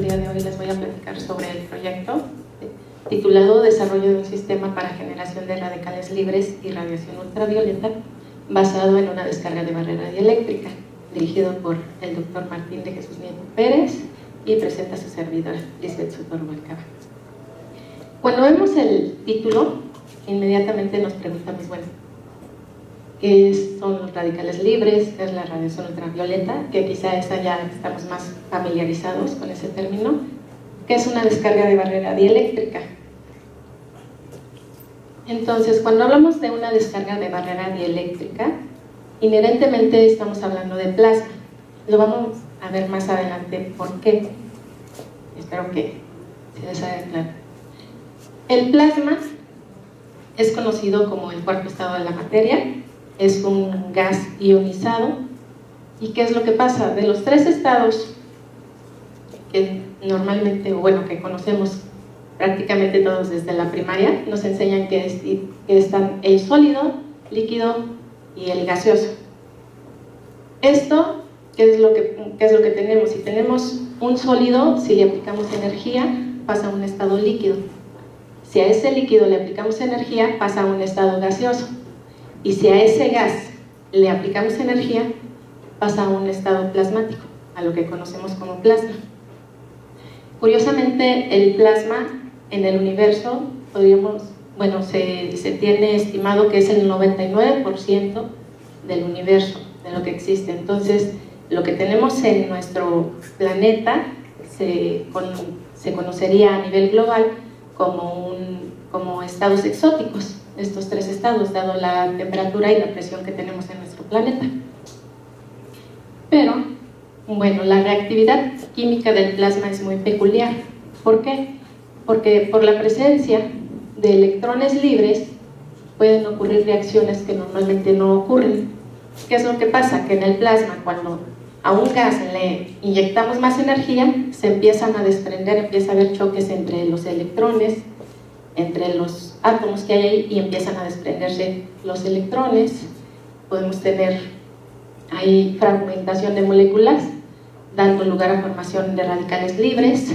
día de hoy les voy a platicar sobre el proyecto titulado Desarrollo de un sistema para generación de radicales libres y radiación ultravioleta basado en una descarga de barrera dieléctrica, dirigido por el doctor Martín de Jesús Nieto Pérez, y presenta a su servidora, Lisbeth Soto Rubalcaba. Cuando vemos el título, inmediatamente nos preguntamos, bueno, ¿qué son los radicales libres? ¿Qué es la radiación ultravioleta? Que quizá esa ya estamos más familiarizados con ese término. ¿Qué es una descarga de barrera dieléctrica? Entonces, cuando hablamos de una descarga de barrera dieléctrica, inherentemente estamos hablando de plasma. Lo vamos a ver más adelante por qué. Espero que se les haga claro. El plasma es conocido como el cuarto estado de la materia. Es un gas ionizado. ¿Y qué es lo que pasa? De los tres estados que normalmente, bueno, que conocemos prácticamente todos desde la primaria, nos enseñan que están el sólido, líquido y el gaseoso. Esto, ¿qué es lo que tenemos? Si tenemos un sólido, si le aplicamos energía, pasa a un estado líquido. Si a ese líquido le aplicamos energía, pasa a un estado gaseoso. Y si a ese gas le aplicamos energía, pasa a un estado plasmático, a lo que conocemos como plasma. Curiosamente, el plasma en el universo, se tiene estimado que es el 99% del universo, de lo que existe. Entonces, lo que tenemos en nuestro planeta se conocería a nivel global como estados exóticos, estos tres estados, dado la temperatura y la presión que tenemos en nuestro planeta. Pero, bueno, la reactividad química del plasma es muy peculiar. ¿Por qué? Porque por la presencia de electrones libres pueden ocurrir reacciones que normalmente no ocurren. ¿Qué es lo que pasa? Que en el plasma, cuando a un gas le inyectamos más energía, se empiezan a desprender, empieza a haber choques entre los electrones, entre los átomos que hay ahí, y empiezan a desprenderse los electrones. Podemos tener ahí fragmentación de moléculas, dando lugar a formación de radicales libres.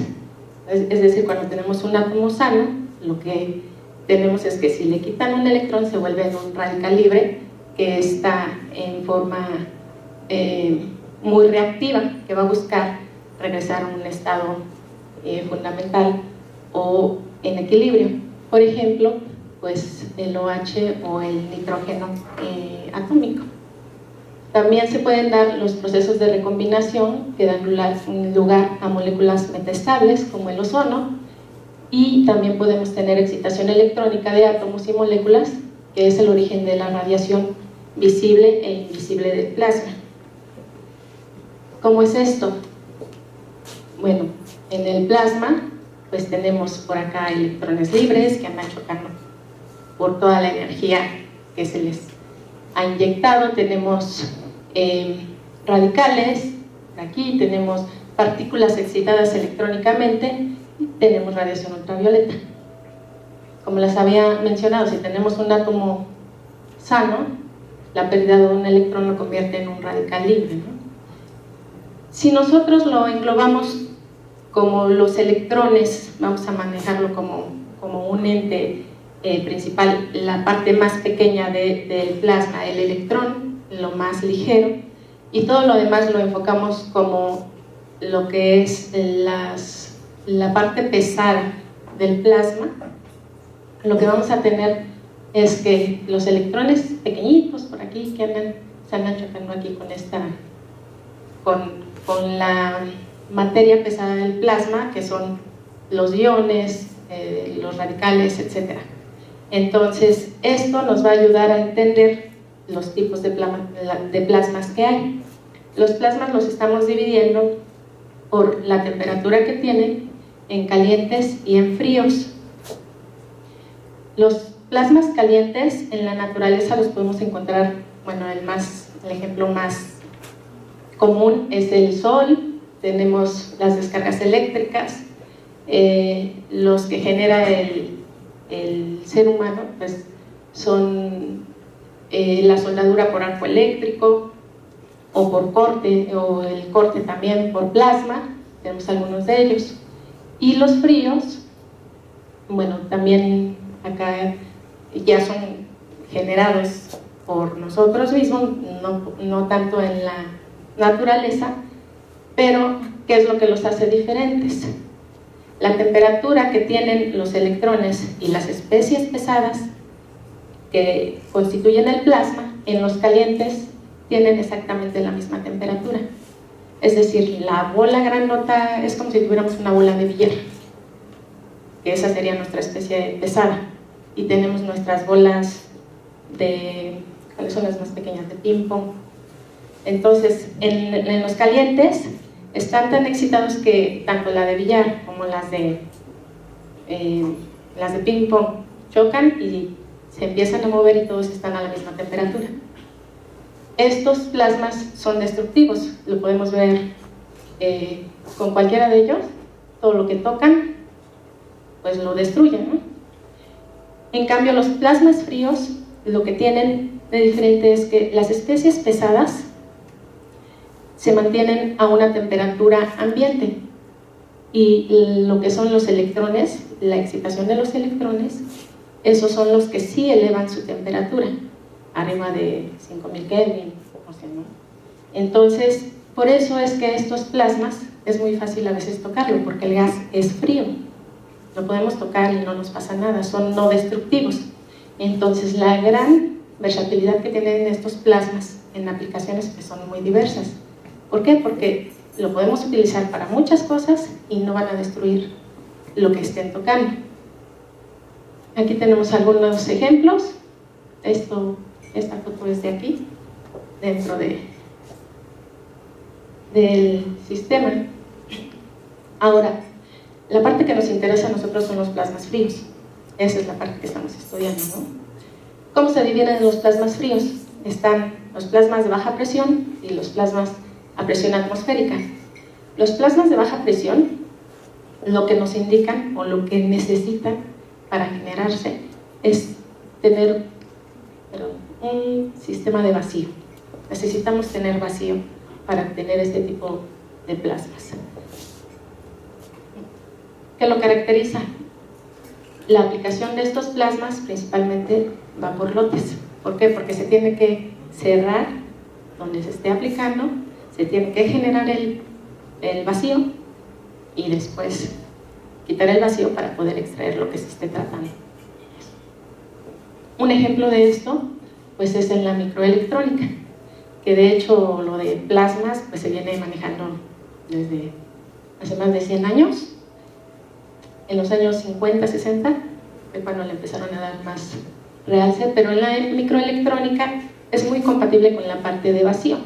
Es decir, cuando tenemos un átomo sano, lo que tenemos es que si le quitan un electrón, se vuelve en un radical libre que está en forma muy reactiva, que va a buscar regresar a un estado fundamental o en equilibrio. Por ejemplo, pues el OH o el nitrógeno atómico. También se pueden dar los procesos de recombinación que dan lugar a moléculas metaestables como el ozono, y también podemos tener excitación electrónica de átomos y moléculas, que es el origen de la radiación visible e invisible del plasma. ¿Cómo es esto? Bueno, en el plasma pues tenemos por acá electrones libres que andan chocando por toda la energía que se les ha inyectado. Tenemos radicales, aquí tenemos partículas excitadas electrónicamente, y tenemos radiación ultravioleta. Como les había mencionado, si tenemos un átomo sano, la pérdida de un electrón lo convierte en un radical libre, ¿no? Si nosotros lo englobamos como los electrones, vamos a manejarlo como un ente principal, la parte más pequeña del plasma, el electrón, lo más ligero, y todo lo demás lo enfocamos como lo que es la parte pesada del plasma. Lo que vamos a tener es que los electrones pequeñitos por aquí que se andan chocando aquí con la materia pesada del plasma, que son los iones, los radicales, etc. Entonces, esto nos va a ayudar a entender los tipos de plasmas que hay. Los plasmas los estamos dividiendo por la temperatura que tienen, en calientes y en fríos. Los plasmas calientes en la naturaleza los podemos encontrar, bueno, el ejemplo más común es el sol. Tenemos las descargas eléctricas, los que genera el ser humano, pues son la soldadura por arco eléctrico o por corte, o el corte también por plasma. Tenemos algunos de ellos. Y los fríos, bueno, también acá ya son generados por nosotros mismos, no tanto en la naturaleza, pero ¿qué es lo que los hace diferentes? La temperatura que tienen los electrones y las especies pesadas que constituyen el plasma, en los calientes tienen exactamente la misma temperatura. Es decir, la bola grandota es como si tuviéramos una bola de billar, que esa sería nuestra especie pesada, y tenemos nuestras bolas de, ¿cuáles son las más pequeñas? De ping pong. Entonces, en los calientes están tan excitados que tanto la de billar como las de ping pong chocan y se empiezan a mover y todos están a la misma temperatura. Estos plasmas son destructivos, lo podemos ver con cualquiera de ellos, todo lo que tocan pues lo destruyen, ¿no? En cambio, los plasmas fríos lo que tienen de diferente es que las especies pesadas se mantienen a una temperatura ambiente y lo que son los electrones, la excitación de los electrones, esos son los que sí elevan su temperatura, arriba de 5000 Kelvin, o sea, ¿no? Entonces, por eso es que estos plasmas es muy fácil a veces tocarlo, porque el gas es frío, lo podemos tocar y no nos pasa nada, son no destructivos. Entonces, la gran versatilidad que tienen estos plasmas en aplicaciones que son muy diversas. ¿Por qué? Porque lo podemos utilizar para muchas cosas y no van a destruir lo que estén tocando. Aquí tenemos algunos ejemplos. Esta foto es de aquí, dentro del sistema. Ahora, la parte que nos interesa a nosotros son los plasmas fríos. Esa es la parte que estamos estudiando, ¿no? ¿Cómo se dividen los plasmas fríos? Están los plasmas de baja presión y los plasmas a presión atmosférica. Los plasmas de baja presión, lo que nos indican o lo que necesitan para generarse es tener un sistema de vacío. Necesitamos tener vacío para tener este tipo de plasmas. ¿Qué lo caracteriza? La aplicación de estos plasmas principalmente va por lotes. ¿Por qué? Porque se tiene que cerrar donde se esté aplicando, se tiene que generar el vacío y después quitar el vacío para poder extraer lo que se esté tratando. Un ejemplo de esto pues es en la microelectrónica, que de hecho lo de plasmas pues se viene manejando desde hace más de 100 años. En los años 50, 60 fue cuando le empezaron a dar más realce, pero en la microelectrónica es muy compatible con la parte de vacío.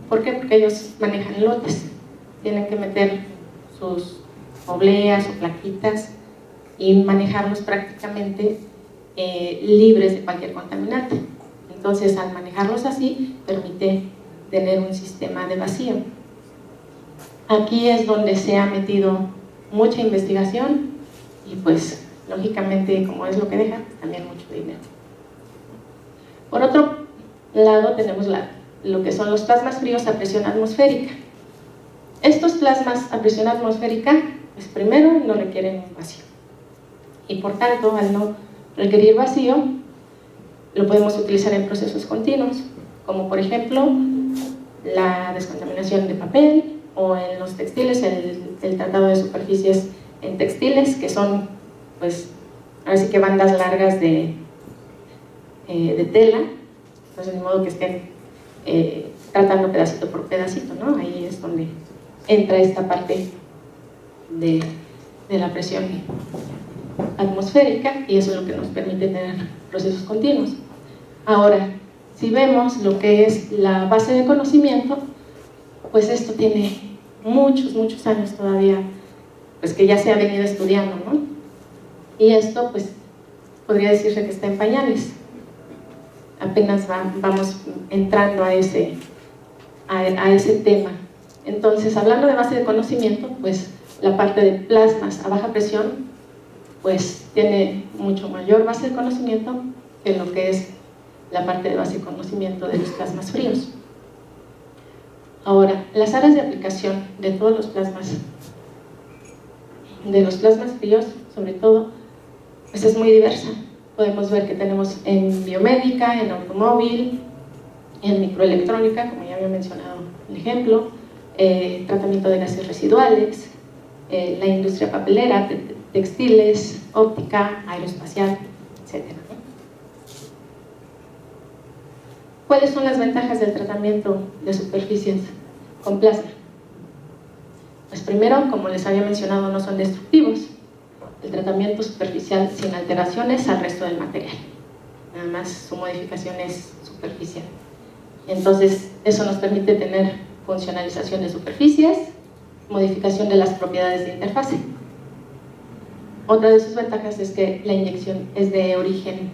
¿Por qué? Porque ellos manejan lotes, tienen que meter sus obleas o plaquitas y manejarlos prácticamente libres de cualquier contaminante. Entonces, al manejarlos así, permite tener un sistema de vacío. Aquí es donde se ha metido mucha investigación y pues, lógicamente, como es lo que deja, también mucho dinero. Por otro lado, tenemos lo que son los plasmas fríos a presión atmosférica. Estos plasmas a presión atmosférica, pues primero no requieren un vacío. Y por tanto, al no requerir vacío, lo podemos utilizar en procesos continuos, como por ejemplo la descontaminación de papel o en los textiles, el tratado de superficies en textiles, que son, pues, ahora sí que bandas largas de tela, entonces de modo que estén tratando pedacito por pedacito, ¿no? Ahí es donde entra esta parte de la presión atmosférica y eso es lo que nos permite tener procesos continuos. Ahora, si vemos lo que es la base de conocimiento, pues esto tiene muchos años todavía, pues que ya se ha venido estudiando, ¿no? Y esto, pues, podría decirse que está en pañales. Apenas vamos entrando a ese tema. Entonces, hablando de base de conocimiento, pues la parte de plasmas a baja presión, pues tiene mucho mayor base de conocimiento que lo que es la parte de base de conocimiento de los plasmas fríos. Ahora, las áreas de aplicación de todos los plasmas de los plasmas fríos, sobre todo, pues es muy diversa. Podemos ver que tenemos en biomédica, en automóvil, en microelectrónica, como ya había mencionado el ejemplo, tratamiento de gases residuales, la industria papelera, textiles, óptica, aeroespacial, etc. ¿Cuáles son las ventajas del tratamiento de superficies con plasma? Pues primero, como les había mencionado, no son destructivos. El tratamiento superficial sin alteraciones al resto del material. Nada más su modificación es superficial. Entonces, eso nos permite tener funcionalización de superficies, modificación de las propiedades de interfase. Otra de sus ventajas es que la inyección es de origen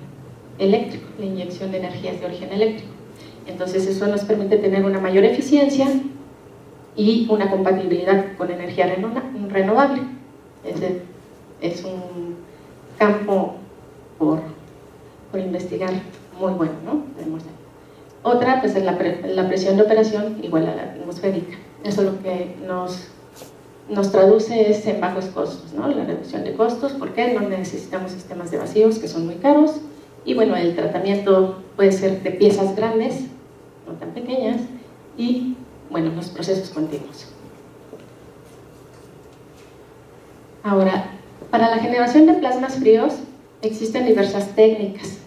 eléctrico, la inyección de energía es de origen eléctrico. Entonces, eso nos permite tener una mayor eficiencia y una compatibilidad con energía renovable. Es un campo por investigar muy bueno, ¿no? Otra, pues es la presión de operación igual a la atmosférica. Eso lo que nos traduce es en bajos costos, ¿no? La reducción de costos, porque no necesitamos sistemas de vacíos que son muy caros, y bueno, el tratamiento puede ser de piezas grandes, no tan pequeñas, y bueno, los procesos continuos. Ahora, para la generación de plasmas fríos existen diversas técnicas.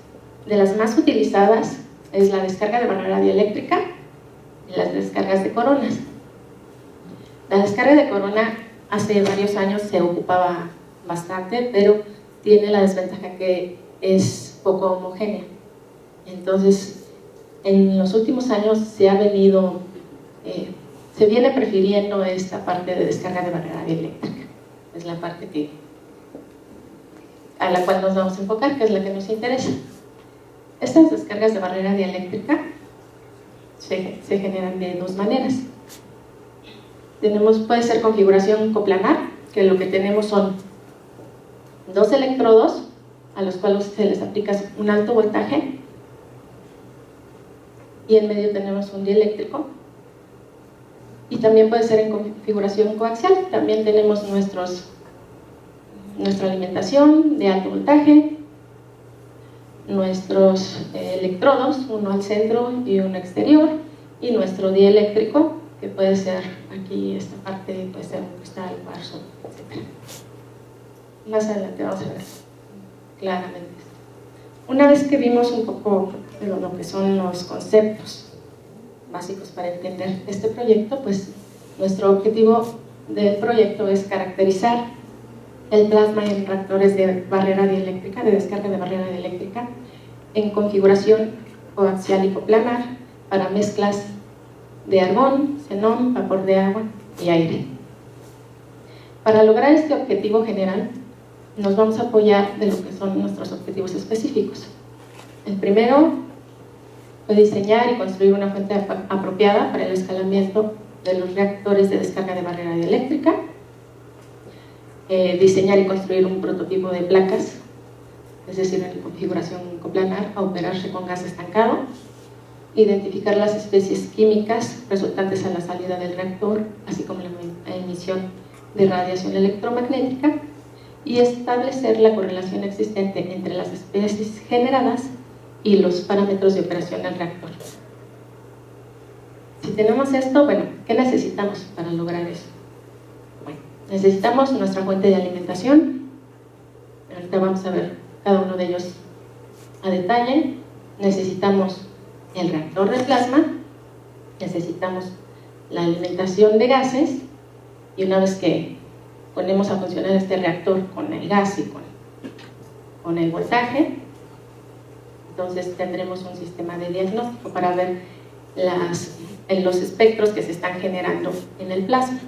De las más utilizadas es la descarga de barrera dieléctrica y las descargas de coronas. La descarga de corona hace varios años se ocupaba bastante, pero tiene la desventaja que es poco homogénea. Entonces, en los últimos años se viene prefiriendo esta parte de descarga de barrera dieléctrica. Es la parte a la cual nos vamos a enfocar, que es la que nos interesa. Estas descargas de barrera dieléctrica se generan de dos maneras. Puede ser configuración coplanar, que lo que tenemos son dos electrodos a los cuales se les aplica un alto voltaje y en medio tenemos un dieléctrico. Y también puede ser en configuración coaxial. También tenemos nuestra alimentación de alto voltaje, nuestros electrodos, uno al centro y uno exterior, y nuestro dieléctrico, que puede ser aquí, esta parte puede ser un cristal, cuarzo, etc. Más adelante vamos a ver claramente. Una vez que vimos un poco de lo que son los conceptos básicos para entender este proyecto, pues nuestro objetivo del proyecto es caracterizar el plasma en reactores de barrera dieléctrica, de descarga de barrera dieléctrica, en configuración coaxial y coplanar para mezclas de argón, xenón, vapor de agua y aire. Para lograr este objetivo general, nos vamos a apoyar de lo que son nuestros objetivos específicos. El primero fue diseñar y construir una fuente apropiada para el escalamiento de los reactores de descarga de barrera dieléctrica, diseñar y construir un prototipo de placas, es decir, en configuración coplanar, a operarse con gas estancado, identificar las especies químicas resultantes a la salida del reactor, así como la emisión de radiación electromagnética, y establecer la correlación existente entre las especies generadas y los parámetros de operación del reactor. Si tenemos esto, bueno, ¿qué necesitamos para lograr eso? Bueno, necesitamos nuestra fuente de alimentación. Ahorita vamos a ver cada uno de ellos a detalle. Necesitamos el reactor de plasma, necesitamos la alimentación de gases, y una vez que ponemos a funcionar este reactor con el gas y con el voltaje, entonces tendremos un sistema de diagnóstico para ver los espectros que se están generando en el plasma.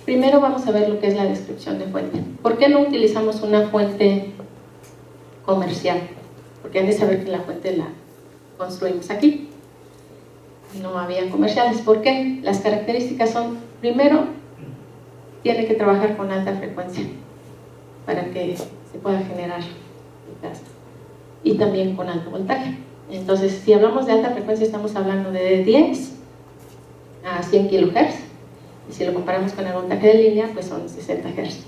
Primero vamos a ver lo que es la descripción de fuente. ¿Por qué no utilizamos una fuente comercial? Porque han de saber que la fuente la construimos aquí. No había comerciales. ¿Por qué? Las características son, primero, tiene que trabajar con alta frecuencia para que se pueda generar el plasma, y también con alto voltaje. Entonces, si hablamos de alta frecuencia, estamos hablando de 10 a 100 kHz, y si lo comparamos con el voltaje de línea, pues son 60 Hz, es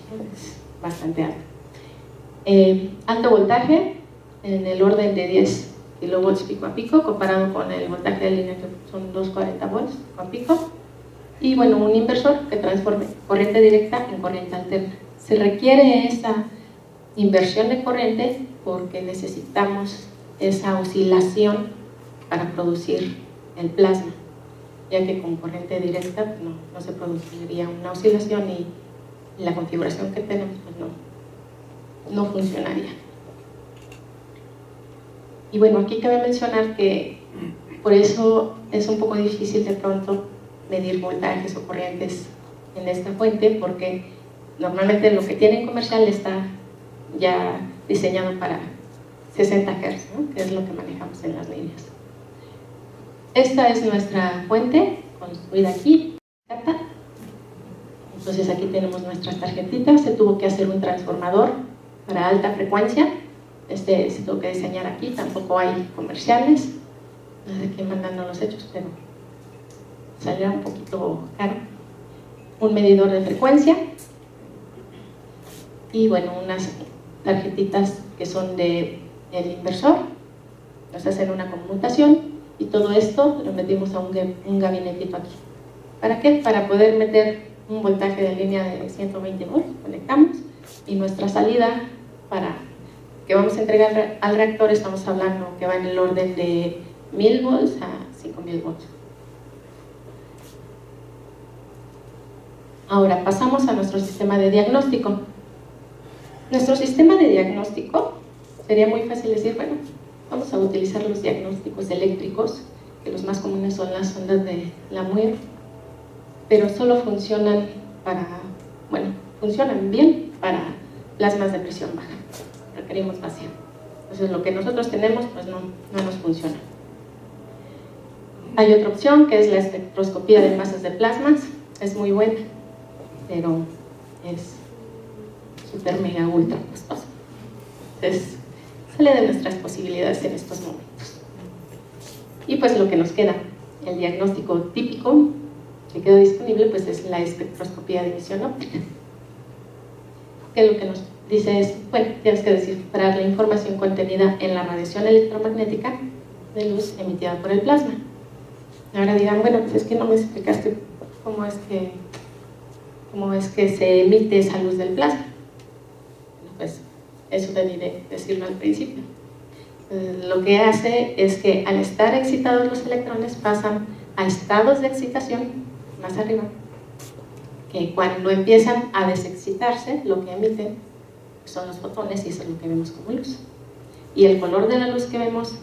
bastante alto. Alto voltaje, en el orden de 10 kilovolts pico a pico, comparado con el voltaje de línea, que son 240 volts pico a pico. Y bueno, un inversor que transforme corriente directa en corriente alterna. Se requiere esa inversión de corriente porque necesitamos esa oscilación para producir el plasma, ya que con corriente directa no se produciría una oscilación y la configuración que tenemos pues no funcionaría. Y bueno, aquí cabe mencionar que por eso es un poco difícil de pronto medir voltajes o corrientes en esta fuente, porque normalmente lo que tienen comercial está ya diseñado para 60 Hz, ¿no? Que es lo que manejamos en las líneas. Esta es nuestra fuente construida aquí. Entonces aquí tenemos nuestras tarjetitas. Se tuvo que hacer un transformador para alta frecuencia. Se tuvo que diseñar aquí. Tampoco hay comerciales. No sé quién mandando los hechos, pero saldrá un poquito caro. Un medidor de frecuencia. Y bueno, unas tarjetitas que son del inversor. Nos hacen una conmutación. Y todo esto lo metimos a un gabinetito aquí. ¿Para qué? Para poder meter un voltaje de línea de 120 volts, conectamos, y nuestra salida para que vamos a entregar al reactor, estamos hablando que va en el orden de 1000 volts a 5000 volts. Ahora pasamos a nuestro sistema de diagnóstico. Nuestro sistema de diagnóstico sería muy fácil decir, bueno, vamos a utilizar los diagnósticos eléctricos, que los más comunes son las ondas de Lamuir, pero solo funcionan funcionan bien para plasmas de presión baja, requerimos vacío. Entonces lo que nosotros tenemos pues no nos funciona. Hay otra opción que es la espectroscopía de masas de plasmas, es muy buena, pero es súper mega ultra costosa. Entonces sale de nuestras posibilidades en estos momentos. Y pues lo que nos queda, el diagnóstico típico que quedó disponible, pues es la espectroscopía de emisión óptica, que lo que nos dice es, bueno, tienes que descifrar la información contenida en la radiación electromagnética de luz emitida por el plasma. Ahora dirán, bueno, pues es que no me explicaste cómo es que se emite esa luz del plasma. Pues eso debí decirlo al principio. Lo que hace es que al estar excitados los electrones pasan a estados de excitación más arriba, que cuando empiezan a desexcitarse lo que emiten son los fotones, y eso es lo que vemos como luz. Y el color de la luz que vemos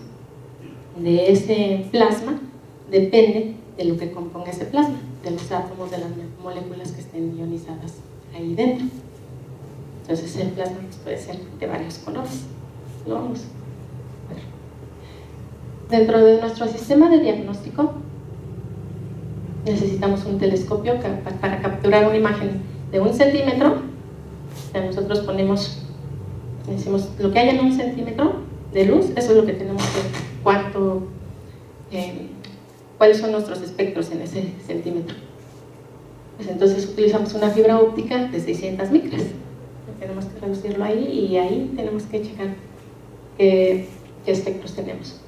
de ese plasma depende de lo que componga ese plasma, de los átomos, de las moléculas que estén ionizadas ahí dentro. Entonces el plasma puede ser de varios colores. Lo vamos a ver. Dentro de nuestro sistema de diagnóstico necesitamos un telescopio para capturar una imagen de 1 centímetro. O sea, nosotros decimos lo que hay en 1 centímetro de luz, eso es lo que tenemos que cuáles son nuestros espectros en ese centímetro. Pues entonces utilizamos una fibra óptica de 600 micras. Tenemos que reducirlo ahí, y ahí tenemos que checar qué espectros tenemos.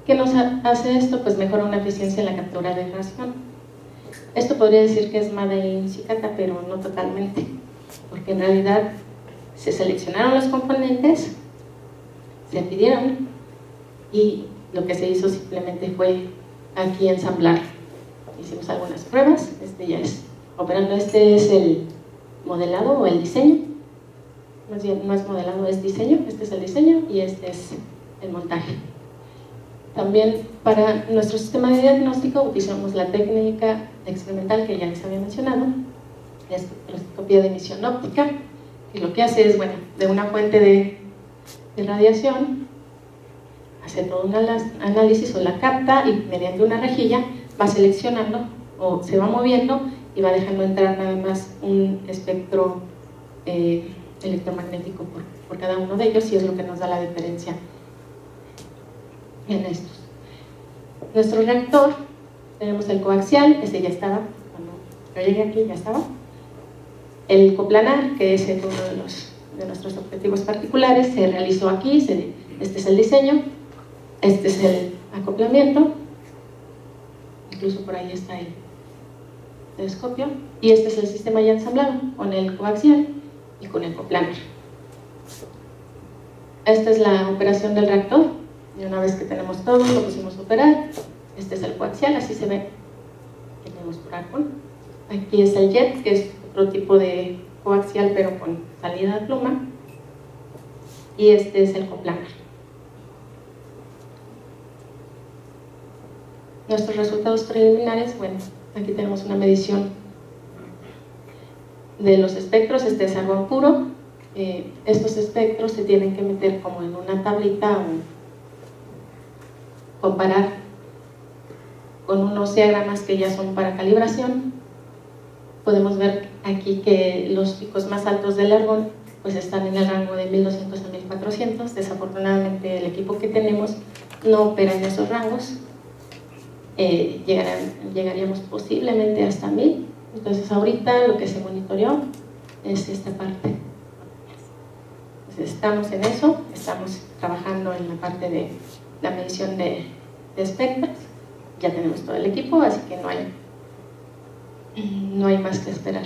¿Qué nos hace esto? Pues mejora una eficiencia en la captura de radiación. Esto podría decir que es Made in Cicata, pero no totalmente, porque en realidad se seleccionaron los componentes, se pidieron, y lo que se hizo simplemente fue aquí ensamblar. Hicimos algunas pruebas, ya es operando. Este es el modelado o el diseño. Más bien, no es modelado, es diseño. Este es el diseño y este es el montaje. También para nuestro sistema de diagnóstico utilizamos la técnica experimental que ya les había mencionado, la espectroscopía de emisión óptica, que lo que hace es, bueno, de una fuente de radiación, hace todo un análisis o la capta, y mediante una rejilla va seleccionando o se va moviendo y va dejando entrar nada más un espectro electromagnético por cada uno de ellos, y es lo que nos da la diferencia en estos. Nuestro reactor Tenemos el coaxial, ese ya estaba, cuando yo llegué aquí ya estaba. El coplanar, que es uno de nuestros objetivos particulares, se realizó aquí, este es el diseño, este es el acoplamiento, incluso por ahí está el telescopio, y este es el sistema ya ensamblado, con el coaxial y con el coplanar. Esta es la operación del reactor, y una vez que tenemos todo, lo pusimos a operar. Este es el coaxial, así se ve que tenemos por Arcon. Aquí es el jet, que es otro tipo de coaxial, pero con salida a pluma. Y este es el coplanar. Nuestros resultados preliminares, bueno, aquí tenemos una medición de los espectros. Este es argón puro. Estos espectros se tienen que meter como en una tablita o comparar con unos diagramas que ya son para calibración. Podemos ver aquí que los picos más altos del argón pues están en el rango de 1200 a 1400. Desafortunadamente el equipo que tenemos no opera en esos rangos. Llegaríamos posiblemente hasta 1000. Entonces ahorita lo que se monitoreó es esta parte. Entonces estamos en eso, estamos trabajando en la parte de la medición de espectros. Ya tenemos todo el equipo, así que no hay más que esperar.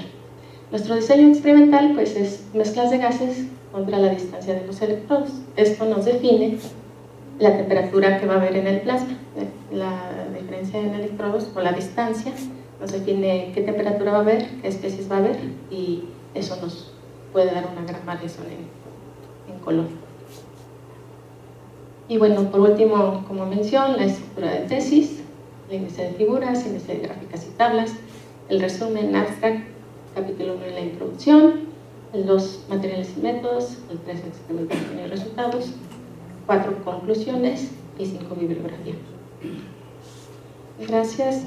Nuestro diseño experimental pues es mezclas de gases contra la distancia de los electrodos. Esto nos define la temperatura que va a haber en el plasma. La diferencia en electrodos o la distancia nos define qué temperatura va a haber, qué especies va a haber, y eso nos puede dar una gran variación en color. Y bueno, por último, como mención, la estructura de tesis, el índice de figuras, índice de gráficas y tablas, el resumen, abstract, capítulo 1 en la introducción, el 2 materiales y métodos, el 3 experimentación y resultados, 4 conclusiones y 5 bibliografía. Gracias.